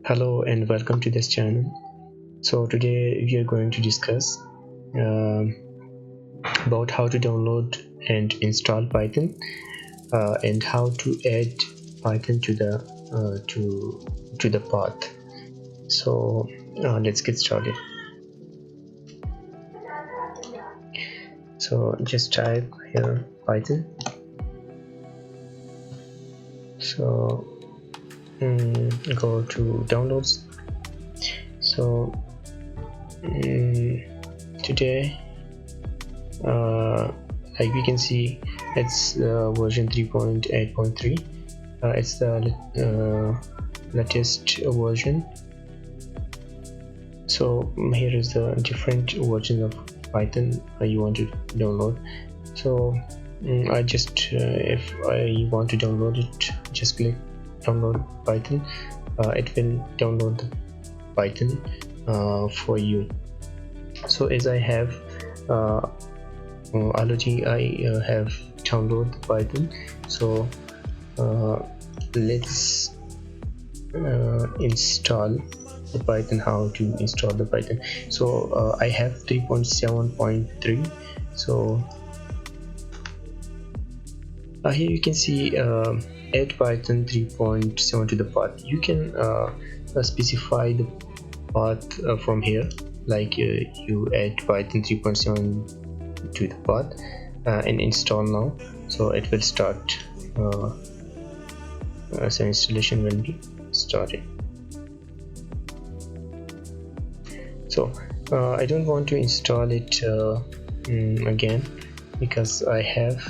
Hello and welcome to this channel. So today we are going to discuss uh, about how to download and install Python and how to add Python to the path. So let's get started. So just type here Python. So go to downloads. So today like we can see it's version 3.8.3. It's the latest version. So here is the different versions of Python you want to download. So I just if I want to download it, just click download Python. It will download the Python for you. So as I have already I have downloaded Python, so let's install the Python. How to install the Python? So I have 3.7.3. so here you can see add Python 3.7 to the path. You can specify the path from here, like you add Python 3.7 to the path and install now. So it will start, so installation will be started. So I don't want to install it again, because I have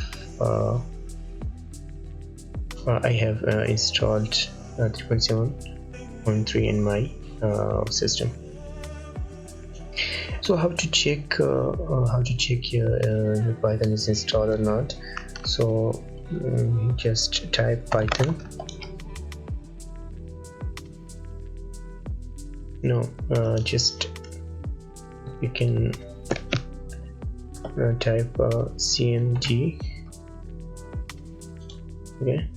installed 3.7.3 in my system. So how to check your Python is installed or not? So just type Python. Just you can type cmd. Okay,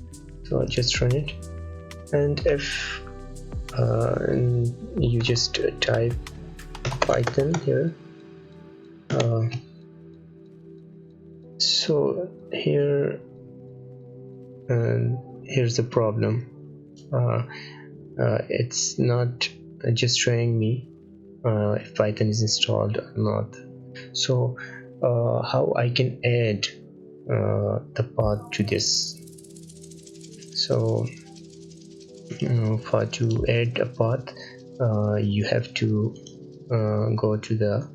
so just run it, and if you just type Python here, so here's the problem. It's not just showing me if Python is installed or not. So how I can add the path to this? So to add a path, you have to go to the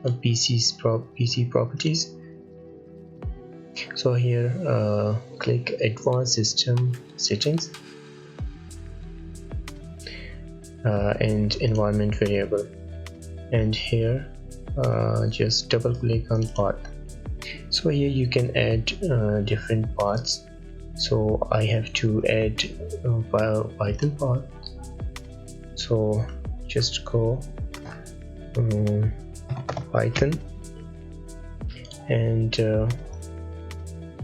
PC properties. So here click advanced system settings and environment variable, and here just double click on path. So here you can add different paths. So I have to add Python path. So just go Python and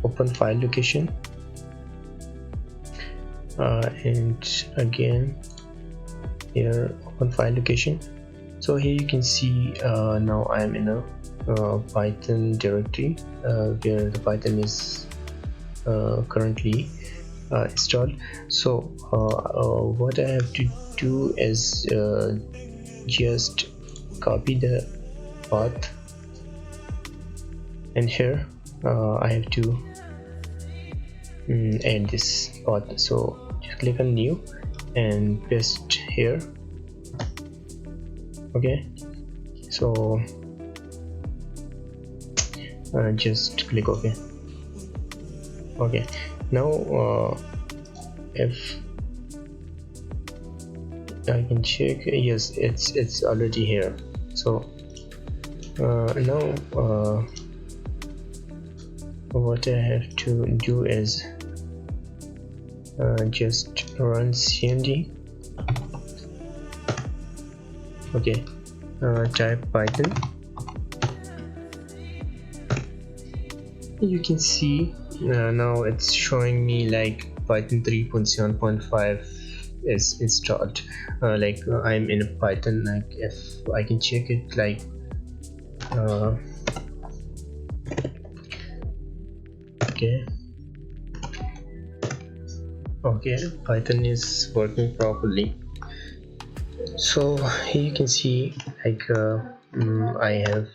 open file location, and again here open file location. So here you can see now I am in a Python directory where the Python is currently installed. So what I have to do is just copy the path, and here I have to add this path. So just click on new and paste here. Okay, so just click OK. Okay, now if I can check, yes, it's already here. So now what I have to do is just run cmd. Okay, type Python. You can see now it's showing me like Python 3.7.5 is installed. I'm in Python. Like if I can check it, like okay, Python is working properly. So here you can see, like I have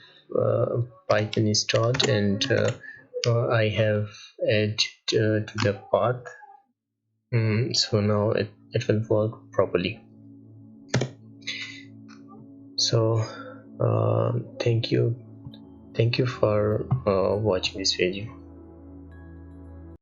Python installed, and I have added to the path. So now it will work properly. So thank you for watching this video.